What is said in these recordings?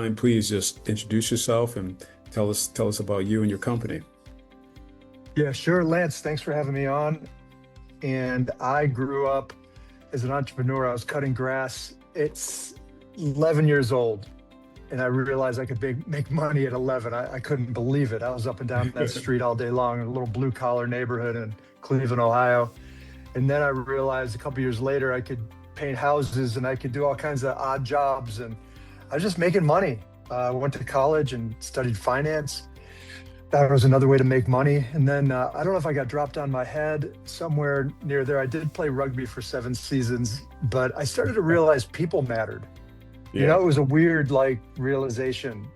mind, please just introduce yourself and tell us about you and your company. Yeah, sure. Lance, thanks for having me on. And I grew up as an entrepreneur. I was cutting grass. It's 11 years old. And I realized I could make money at 11. I couldn't believe it. I was up and down that street all day long in a little blue collar neighborhood in Cleveland, Ohio. And then I realized a couple years later, I could paint houses and I could do all kinds of odd jobs. And I was just making money. I went to college and studied finance. That was another way to make money. And then I don't know if I got dropped on my head somewhere near there. I did play rugby for 7 seasons, but I started to realize people mattered. Yeah. You know, it was a weird realization.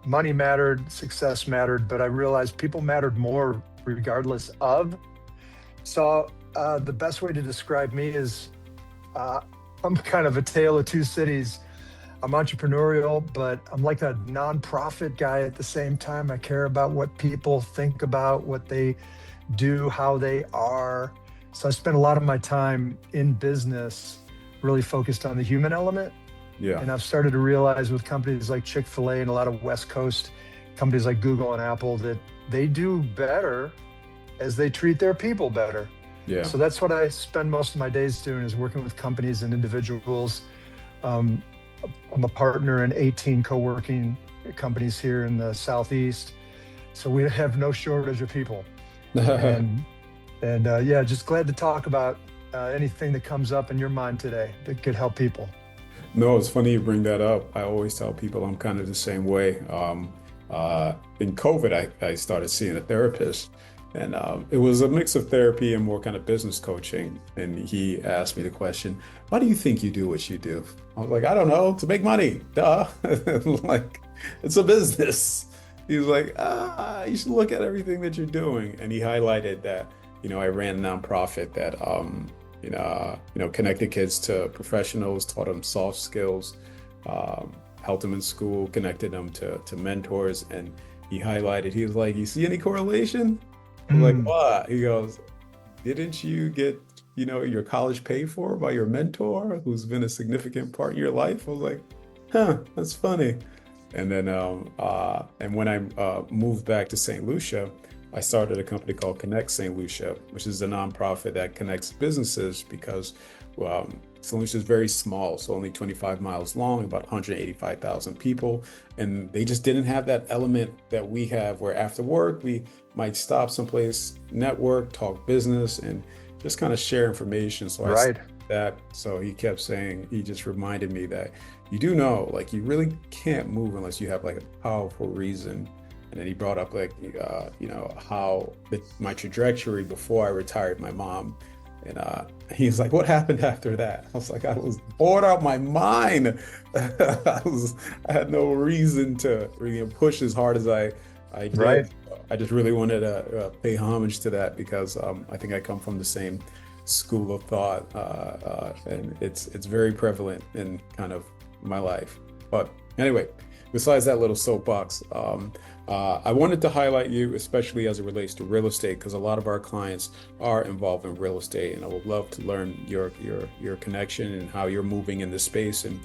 Money mattered, success mattered, but I realized people mattered more regardless of. So the best way to describe me is I'm kind of a tale of two cities. I'm entrepreneurial, but I'm like a nonprofit guy at the same time. I care about what people think about, what they do, how they are. So I spend a lot of my time in business really focused on the human element. Yeah. And I've started to realize with companies like Chick-fil-A and a lot of West Coast companies like Google and Apple that they do better as they treat their people better. Yeah. So that's what I spend most of my days doing, is working with companies and individuals. I'm a partner in 18 co-working companies here in the Southeast. So we have no shortage of people. and yeah, just glad to talk about anything that comes up in your mind today that could help people. No, it's funny you bring that up. I always tell people I'm kind of the same way. In COVID, I started seeing a therapist, and it was a mix of therapy and more kind of business coaching. And he asked me the question, why do you think you do what you do? I was like, I don't know, to make money, duh. Like, it's a business. He was like, you should look at everything that you're doing. And he highlighted that, I ran a nonprofit that, connected kids to professionals, taught them soft skills, helped them in school, connected them to mentors. And he highlighted, he was like, you see any correlation? I was like, what? He goes, didn't you get, your college paid for by your mentor who's been a significant part in your life? I was like, that's funny. And then, and when I moved back to St. Lucia, I started a company called Connect St. Lucia, which is a nonprofit that connects businesses because St. Lucia is very small, so only 25 miles long, about 185,000 people. And they just didn't have that element that we have where after work, we might stop someplace, network, talk business, and just kind of share information. So I said that. So he kept saying, he just reminded me that you do know, like, you really can't move unless you have like a powerful reason. And then he brought up how my trajectory before I retired my mom. And he's like, what happened after that? I was like, I was bored out my mind. I had no reason to really push as hard as I did. Right. I just really wanted to pay homage to that because I think I come from the same school of thought, and it's very prevalent in kind of my life. But anyway, besides that little soapbox, I wanted to highlight you, especially as it relates to real estate, because a lot of our clients are involved in real estate, and I would love to learn your connection and how you're moving in this space, and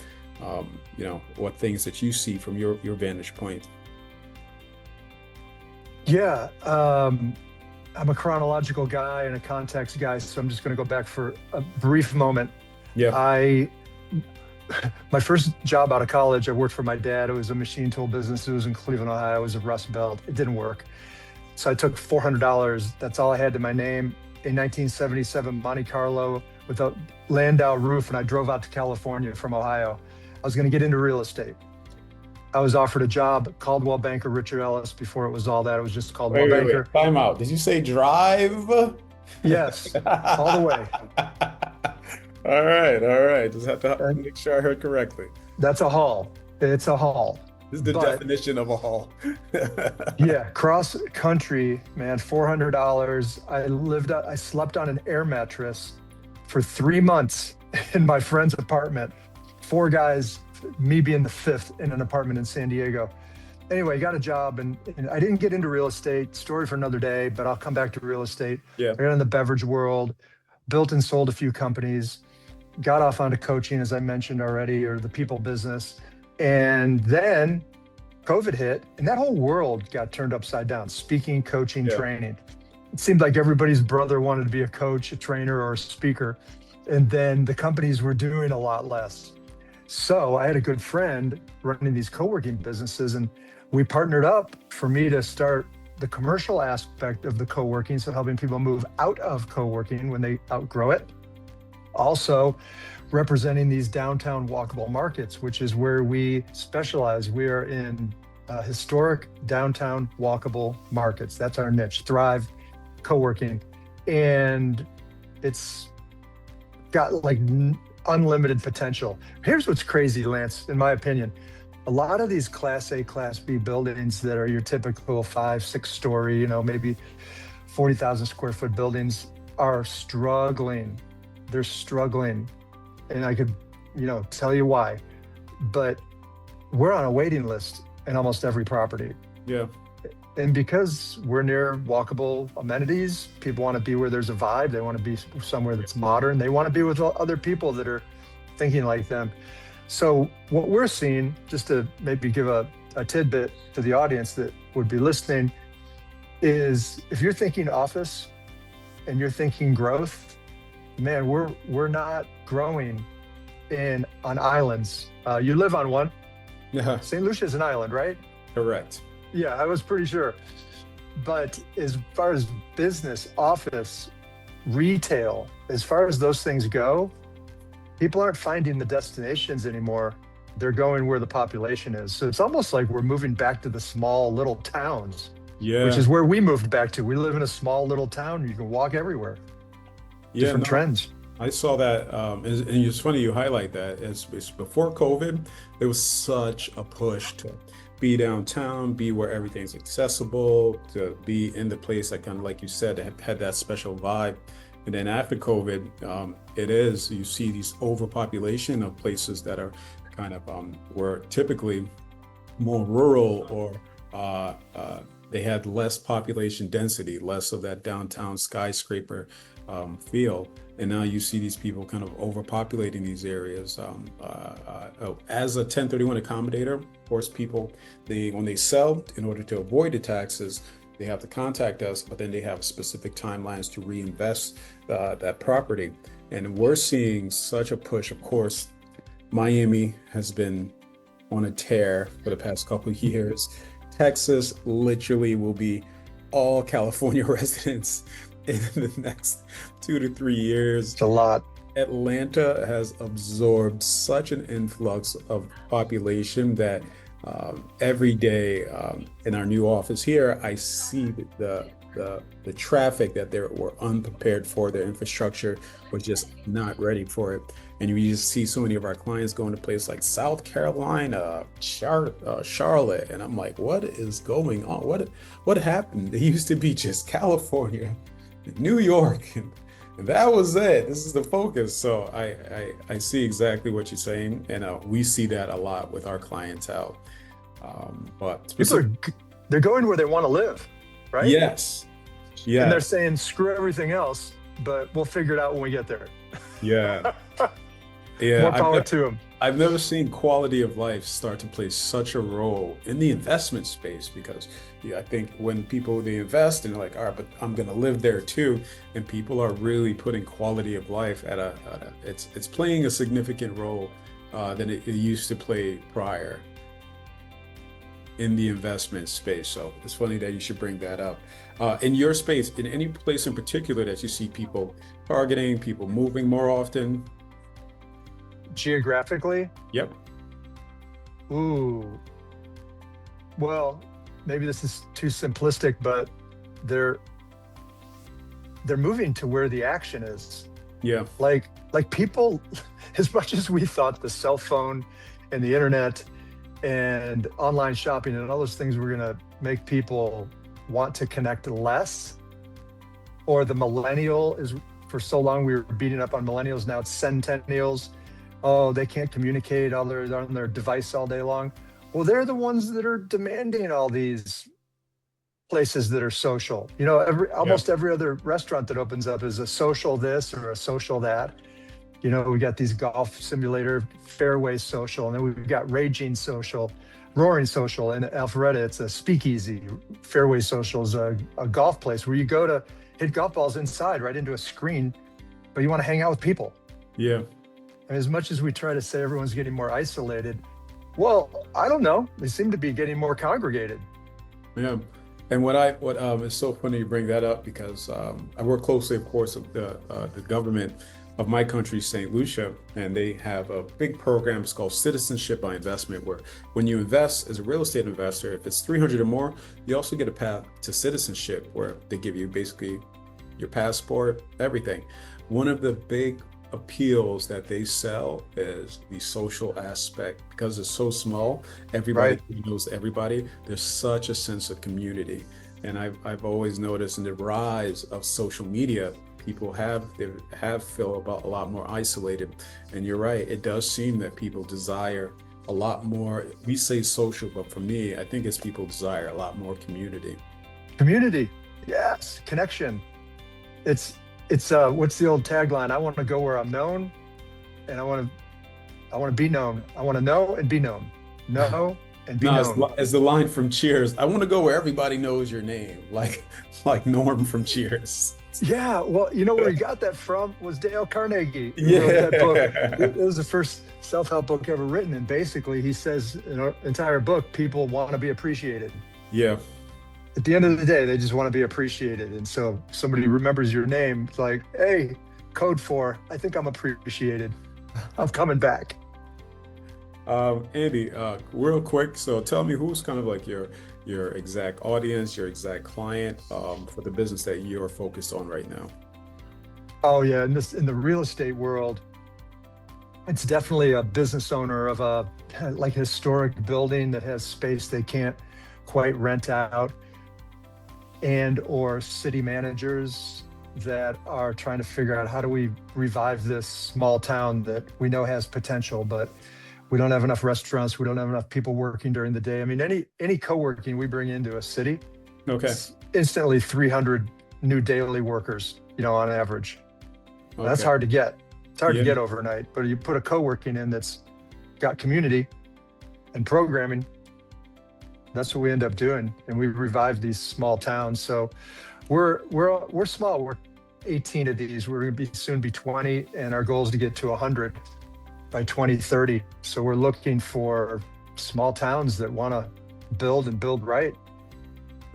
what things that you see from your vantage point. Yeah, I'm a chronological guy and a context guy, so I'm just going to go back for a brief moment. Yeah. My first job out of college, I worked for my dad. It was a machine tool business. It was in Cleveland, Ohio. It was a Rust Belt. It didn't work. So I took $400. That's all I had to my name. In 1977, Monte Carlo with a Landau roof, and I drove out to California from Ohio. I was going to get into real estate. I was offered a job, Caldwell banker Richard Ellis. Before it was all that, it was just Caldwell banker. Wait. Time out. Did you say drive? Yes, all the way. All right. Just have to make sure I heard correctly. That's a haul. It's a haul. This is the definition of a haul. Yeah, cross country, man, $400. I slept on an air mattress for 3 months in my friend's apartment. 4 guys, me being the 5th in an apartment in San Diego. Anyway, got a job and I didn't get into real estate. Story for another day, but I'll come back to real estate. Yeah. I got in the beverage world, built and sold a few companies, got off onto coaching, as I mentioned already, or the people business. And then COVID hit, and that whole world got turned upside down. Speaking, coaching, Yeah. training. It seemed like everybody's brother wanted to be a coach, a trainer, or a speaker. And then the companies were doing a lot less. So I had a good friend running these co-working businesses, and we partnered up for me to start the commercial aspect of the co-working, so helping people move out of co-working when they outgrow it. Also, representing these downtown walkable markets, which is where we specialize. We are in historic downtown walkable markets. That's our niche, Thrive Co-working. And it's got like unlimited potential. Here's what's crazy, Lance, in my opinion. A lot of these Class A, Class B buildings that are your typical 5, 6 story, maybe 40,000 square foot buildings are struggling. They're struggling. And I could, tell you why. But we're on a waiting list in almost every property. Yeah. And because we're near walkable amenities, people want to be where there's a vibe. They want to be somewhere that's modern. They want to be with other people that are thinking like them. So what we're seeing, just to maybe give a tidbit to the audience that would be listening, is if you're thinking office and you're thinking growth, man, we're not growing on islands. You live on one. Yeah. St. Lucia is an island, right? Correct. Yeah, I was pretty sure. But as far as business, office, retail, as far as those things go, people aren't finding the destinations anymore. They're going where the population is. So it's almost like we're moving back to the small little towns, Yeah. which is where we moved back to. We live in a small little town. You can walk everywhere. Yeah. Different trends. I saw that, and it's funny you highlight that. It's before COVID, there was such a push to be downtown, be where everything's accessible, to be in the place that kind of, like you said, had that special vibe. And then after COVID, you see these overpopulation of places that are kind of were typically more rural, or they had less population density, less of that downtown skyscraper feel. And now you see these people kind of overpopulating these areas. As a 1031 accommodator, of course, people, when they sell, in order to avoid the taxes, they have to contact us, but then they have specific timelines to reinvest that property. And we're seeing such a push. Of course, Miami has been on a tear for the past couple of years. Texas literally will be all California residents in the next 2 to 3 years. It's a lot. Atlanta has absorbed such an influx of population that every day in our new office here, I see the traffic that they were unprepared for. Their infrastructure was just not ready for it. And you just see so many of our clients going to places like South Carolina, Charlotte, and I'm like, what is going on? What happened? It used to be just California, New York, and that was it. This is the focus. So I see exactly what you're saying, and we see that a lot with our clientele. But they're going where they want to live, right? Yes. Yeah. And they're saying, screw everything else, but we'll figure it out when we get there. Yeah. Yeah. More power to them. I've never seen quality of life start to play such a role in the investment space, because I think when they invest and they're like, all right, but I'm going to live there too. And people are really putting quality of life it's playing a significant role than it used to play prior in the investment space. So it's funny that you should bring that up. In your space, in any place in particular that you see people targeting, people moving more often? Geographically? Yep. Ooh. Well, maybe this is too simplistic, but they're moving to where the action is. Yeah. Like people, as much as we thought the cell phone and the internet and online shopping and all those things were going to make people want to connect less, or the millennial is, for so long we were beating up on millennials, now it's centennials. Oh, they can't communicate, they're on their device all day long. Well, they're the ones that are demanding all these places that are social. Almost every other restaurant that opens up is a social this or a social that. You know, we got these golf simulator fairway social, and then we've got raging social, roaring social. In Alpharetta, it's a speakeasy. Fairway social is a golf place where you go to hit golf balls inside right into a screen, but you want to hang out with people. Yeah. And as much as we try to say everyone's getting more isolated, well, I don't know. They seem to be getting more congregated. Yeah. And what it's so funny you bring that up because I work closely, of course, with the government of my country, St. Lucia, and they have a big program. It's called Citizenship by Investment, where when you invest as a real estate investor, if it's 300 or more, you also get a path to citizenship, where they give you basically your passport, everything. One of the big appeals that they sell is the social aspect. Because it's so small, everybody knows everybody. There's such a sense of community. And I've always noticed in the rise of social media, people have feel about a lot more isolated. And you're right, it does seem that people desire a lot more. We say social, but for me, I think it's people desire a lot more community. Community, yes, connection. It's what's the old tagline? I want to go where I'm known, and I want to be known. I want to know and be known. Know and be known. As the line from Cheers, I want to go where everybody knows your name, like Norm from Cheers. Yeah, well, you know where he got that from was Dale Carnegie. Yeah, wrote that book. It was the first self-help book ever written, and basically he says in our entire book, people want to be appreciated. Yeah. At the end of the day, they just want to be appreciated. And so somebody remembers your name, it's like, hey, code 4, I think I'm appreciated. I'm coming back. Andy, real quick, so tell me who's kind of like your exact audience, your exact client for the business that you're focused on right now. Oh yeah, in the real estate world, it's definitely a business owner of a like historic building that has space they can't quite rent out, and or city managers that are trying to figure out how do we revive this small town that we know has potential, but we don't have enough restaurants. We don't have enough people working during the day. I mean, any co-working we bring into a city, okay, instantly 300 new daily workers, on average. Okay. That's hard to get. It's hard to get overnight, but you put a co-working in that's got community and programming, that's what we end up doing. And we revive these small towns. So we're small. We're 18 of these. We're going to soon be 20, and our goal is to get to 100 by 2030. So we're looking for small towns that want to build and build right.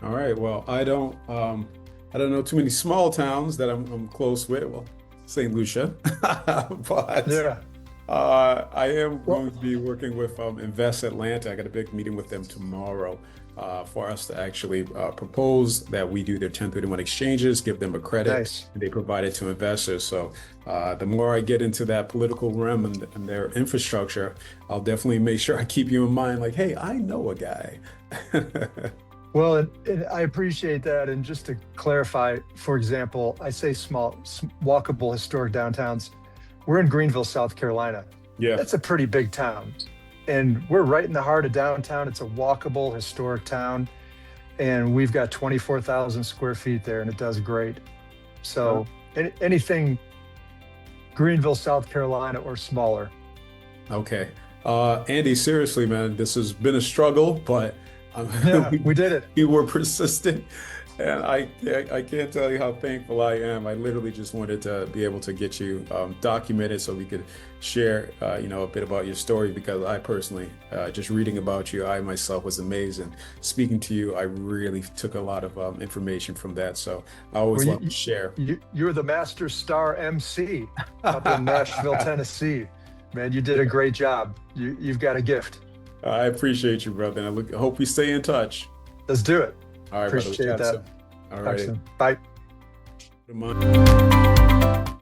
All right. Well, I don't know too many small towns that I'm close with. Well, St. Lucia, but yeah. I am going to be working with Invest Atlanta. I got a big meeting with them tomorrow for us to actually propose that we do their 1031 exchanges, give them a credit, and they provide it to investors. So the more I get into that political realm and their infrastructure, I'll definitely make sure I keep you in mind. Like, hey, I know a guy. Well, and I appreciate that. And just to clarify, for example, I say small, walkable historic downtowns. We're in Greenville, South Carolina. Yeah. That's a pretty big town. And we're right in the heart of downtown. It's a walkable, historic town. And we've got 24,000 square feet there, and it does great. So anything Greenville, South Carolina or smaller. Okay. Andy, seriously, man, this has been a struggle, but we did it. You were persistent. And I can't tell you how thankful I am. I literally just wanted to be able to get you documented so we could share, a bit about your story, because I personally, just reading about you, I myself was amazed. And speaking to you, I really took a lot of information from that. So I always love to share. You're the master star MC up in Nashville, Tennessee. Man, you did a great job. You've got a gift. I appreciate you, brother. And I hope we stay in touch. Let's do it. All right, appreciate brother. that. All right. Bye.